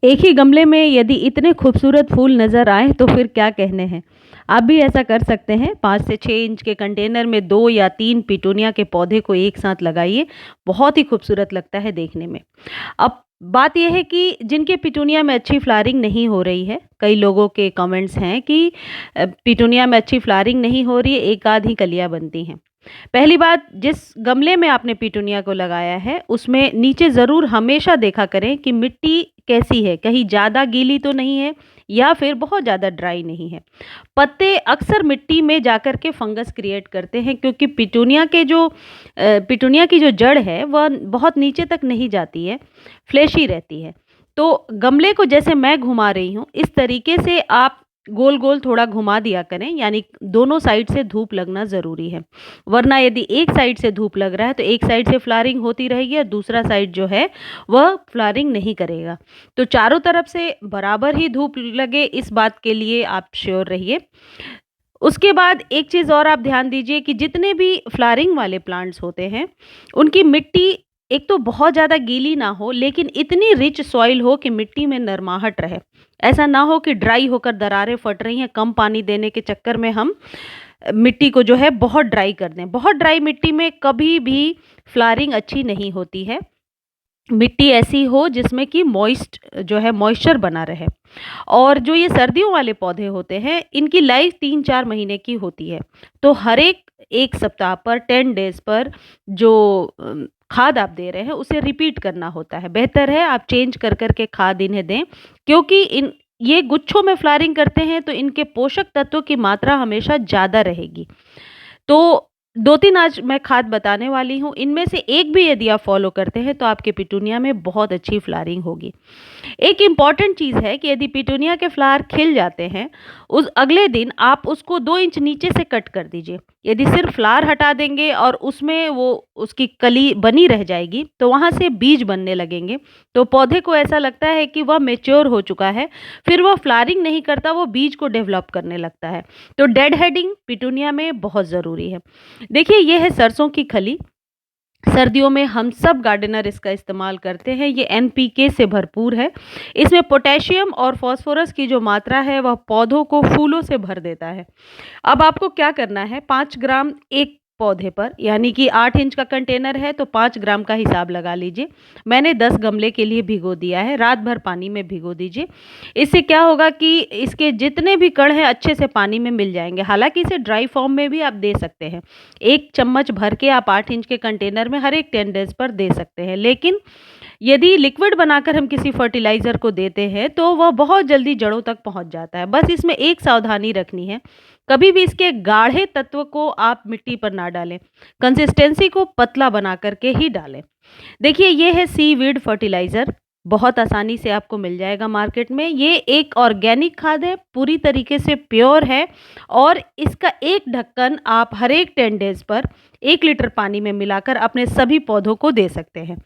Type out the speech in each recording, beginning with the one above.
एक ही गमले में यदि इतने खूबसूरत फूल नज़र आएँ तो फिर क्या कहने हैं। आप भी ऐसा कर सकते हैं, 5 से 6 इंच के कंटेनर में 2 या 3 पिटूनिया के पौधे को एक साथ लगाइए, बहुत ही खूबसूरत लगता है देखने में। अब बात ये है कि जिनके पिटूनिया में अच्छी फ्लावरिंग नहीं हो रही है, कई लोगों के कमेंट्स हैं कि पिटूनिया में अच्छी फ्लावरिंग नहीं हो रही है, एक आध ही कलियाँ बनती हैं। पहली बात, जिस गमले में आपने पिटूनिया को लगाया है, उसमें नीचे ज़रूर हमेशा देखा करें कि मिट्टी कैसी है, कहीं ज़्यादा गीली तो नहीं है या फिर बहुत ज़्यादा ड्राई नहीं है। पत्ते अक्सर मिट्टी में जाकर के फंगस क्रिएट करते हैं, क्योंकि पिटूनिया की जो जड़ है वह बहुत नीचे तक नहीं जाती है, फ्लैशी रहती है। तो गमले को जैसे मैं घुमा रही हूँ, इस तरीके से आप गोल-गोल थोड़ा घुमा दिया करें, यानी दोनों साइड से धूप लगना ज़रूरी है। वरना यदि एक साइड से धूप लग रहा है तो एक साइड से फ्लावरिंग होती रहेगी और दूसरा साइड जो है वह फ्लावरिंग नहीं करेगा। तो चारों तरफ से बराबर ही धूप लगे, इस बात के लिए आप श्योर रहिए। उसके बाद एक चीज़ और आप ध्यान दीजिए कि जितने भी फ्लावरिंग वाले प्लांट्स होते हैं, उनकी मिट्टी एक तो बहुत ज़्यादा गीली ना हो, लेकिन इतनी रिच सॉइल हो कि मिट्टी में नरमाहट रहे। ऐसा ना हो कि ड्राई होकर दरारें फट रही हैं, कम पानी देने के चक्कर में हम मिट्टी को जो है बहुत ड्राई कर दें। बहुत ड्राई मिट्टी में कभी भी फ्लावरिंग अच्छी नहीं होती है। मिट्टी ऐसी हो जिसमें कि मॉइस्चर बना रहे। और जो ये सर्दियों वाले पौधे होते हैं, इनकी लाइफ 3-4 महीने की होती है। तो हर एक 1 सप्ताह पर, 10 डेज़ पर जो खाद आप दे रहे हैं उसे रिपीट करना होता है। बेहतर है आप चेंज कर के खाद इन्हें दें, क्योंकि इन ये गुच्छों में फ्लावरिंग करते हैं तो इनके पोषक तत्वों की मात्रा हमेशा ज़्यादा रहेगी। तो 2-3 आज मैं खाद बताने वाली हूँ, इनमें से एक भी यदि आप फ़ॉलो करते हैं तो आपके पिटूनिया में बहुत अच्छी फ्लावरिंग होगी। एक इम्पॉर्टेंट चीज़ है कि यदि पिटूनिया के फ्लावर खिल जाते हैं, उस अगले दिन आप उसको 2 इंच नीचे से कट कर दीजिए। यदि सिर्फ़ फ्लावर हटा देंगे और उसमें वो उसकी कली बनी रह जाएगी, तो वहाँ से बीज बनने लगेंगे। तो पौधे को ऐसा लगता है कि वह मैच्योर हो चुका है, फिर वह फ्लावरिंग नहीं करता, वो बीज को डेवलप करने लगता है। तो डेड हेडिंग पिटूनिया में बहुत ज़रूरी है। देखिए, ये है सरसों की खली। सर्दियों में हम सब गार्डनर इसका इस्तेमाल करते हैं। ये एनपीके से भरपूर है। इसमें पोटेशियम और फास्फोरस की जो मात्रा है वह पौधों को फूलों से भर देता है। अब आपको क्या करना है, 5 ग्राम एक पौधे पर, यानी कि 8 इंच का कंटेनर है तो 5 ग्राम का हिसाब लगा लीजिए। मैंने 10 गमले के लिए भिगो दिया है, रात भर पानी में भिगो दीजिए। इससे क्या होगा कि इसके जितने भी कण हैं अच्छे से पानी में मिल जाएंगे। हालांकि इसे ड्राई फॉर्म में भी आप दे सकते हैं। 1 चम्मच भर के आप 8 इंच के कंटेनर में हर एक 10 डेज पर दे सकते हैं। लेकिन यदि लिक्विड बनाकर हम किसी फर्टिलाइज़र को देते हैं तो वह बहुत जल्दी जड़ों तक पहुंच जाता है। बस इसमें एक सावधानी रखनी है, कभी भी इसके गाढ़े तत्व को आप मिट्टी पर ना डालें, कंसिस्टेंसी को पतला बना करके ही डालें। देखिए, ये है सीवीड फर्टिलाइज़र, बहुत आसानी से आपको मिल जाएगा मार्केट में। ये एक ऑर्गेनिक खाद है, पूरी तरीके से प्योर है और इसका एक ढक्कन आप हर एक 10 डेज़ पर 1 लीटर पानी में मिलाकर अपने सभी पौधों को दे सकते हैं।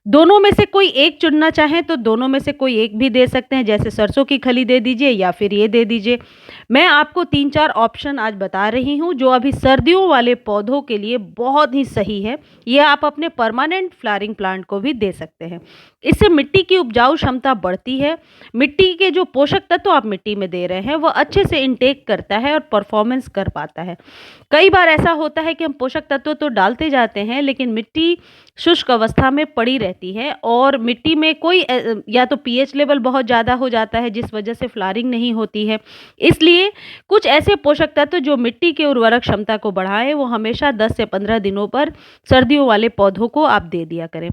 दोनों में से कोई एक चुनना चाहें तो दोनों में से कोई एक भी दे सकते हैं, जैसे सरसों की खली दे दीजिए या फिर ये दे दीजिए। मैं आपको 3-4 ऑप्शन आज बता रही हूँ जो अभी सर्दियों वाले पौधों के लिए बहुत ही सही है। ये आप अपने परमानेंट फ्लावरिंग प्लांट को भी दे सकते हैं। इससे मिट्टी की उपजाऊ क्षमता बढ़ती है, मिट्टी के जो पोषक तत्व आप मिट्टी में दे रहे हैं वो अच्छे से इंटेक करता है और परफॉर्मेंस कर पाता है। कई बार ऐसा होता है कि हम पोषक तत्व तो डालते जाते हैं, लेकिन मिट्टी शुष्क अवस्था में पड़ी रहती है और मिट्टी में कोई या तो पीएच लेवल बहुत ज़्यादा हो जाता है जिस वजह से फ्लावरिंग नहीं होती है। इसलिए कुछ ऐसे पोषक तत्व जो मिट्टी की उर्वरक क्षमता को बढ़ाएं, वो हमेशा 10 से 15 दिनों पर सर्दियों वाले पौधों को आप दे दिया करें।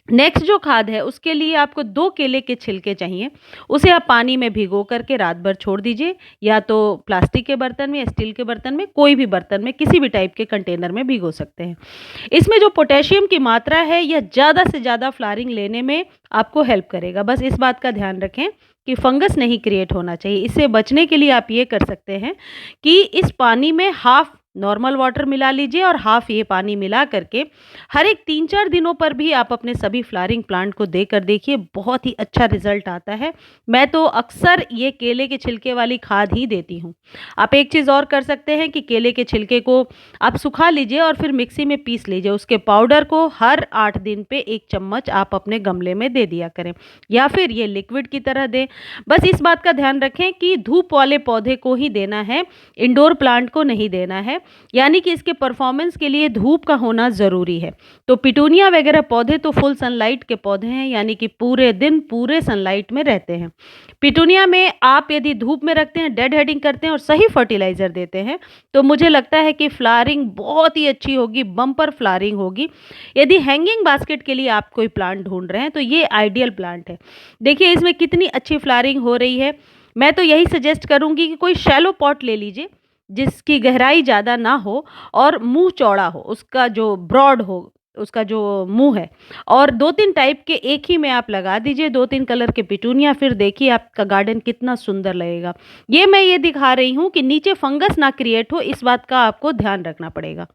नेक्स्ट जो खाद है उसके लिए आपको 2 केले के छिलके चाहिए। उसे आप पानी में भिगो करके रात भर छोड़ दीजिए, या तो प्लास्टिक के बर्तन में या स्टील के बर्तन में, कोई भी बर्तन में, किसी भी टाइप के कंटेनर में भिगो सकते हैं। इसमें जो पोटेशियम की मात्रा है यह ज़्यादा से ज़्यादा फ्लावरिंग लेने में आपको हेल्प करेगा। बस इस बात का ध्यान रखें कि फंगस नहीं क्रिएट होना चाहिए। इससे बचने के लिए आप ये कर सकते हैं कि इस पानी में हाफ नॉर्मल वाटर मिला लीजिए और हाफ ये पानी मिला करके हर एक 3-4 दिनों पर भी आप अपने सभी फ्लावरिंग प्लांट को देकर देखिए, बहुत ही अच्छा रिजल्ट आता है। मैं तो अक्सर ये केले के छिलके वाली खाद ही देती हूँ। आप एक चीज़ और कर सकते हैं कि केले के छिलके को आप सुखा लीजिए और फिर मिक्सी में पीस लीजिए। उसके पाउडर को हर 8 दिन पे 1 चम्मच आप अपने गमले में दे दिया करें, या फिर ये लिक्विड की तरह दें। बस इस बात का ध्यान रखें कि धूप वाले पौधे को ही देना है, इंडोर प्लांट को नहीं देना है, यानी कि इसके परफॉर्मेंस के लिए धूप का होना ज़रूरी है। तो पिटूनिया वगैरह पौधे तो फुल सनलाइट के पौधे हैं, यानी कि पूरे दिन पूरे सनलाइट में रहते हैं। पिटूनिया में आप यदि धूप में रखते हैं, डेड हेडिंग करते हैं और सही फर्टिलाइज़र देते हैं, तो मुझे लगता है कि फ्लावरिंग बहुत ही अच्छी होगी, बम्पर फ्लावरिंग होगी। यदि हैंगिंग बास्केट के लिए आप कोई प्लांट ढूँढ रहे हैं, तो ये आइडियल प्लांट है। देखिए इसमें कितनी अच्छी फ्लावरिंग हो रही है। मैं तो यही सजेस्ट करूँगी कि कोई शैलो पॉट ले लीजिए, जिसकी गहराई ज़्यादा ना हो और मुँह चौड़ा हो, उसका जो ब्रॉड हो, उसका जो मुँह है, और 2-3 टाइप के एक ही में आप लगा दीजिए, 2-3 कलर के पिटूनिया, फिर देखिए आपका गार्डन कितना सुंदर लगेगा। ये मैं ये दिखा रही हूँ कि नीचे फंगस ना क्रिएट हो, इस बात का आपको ध्यान रखना पड़ेगा।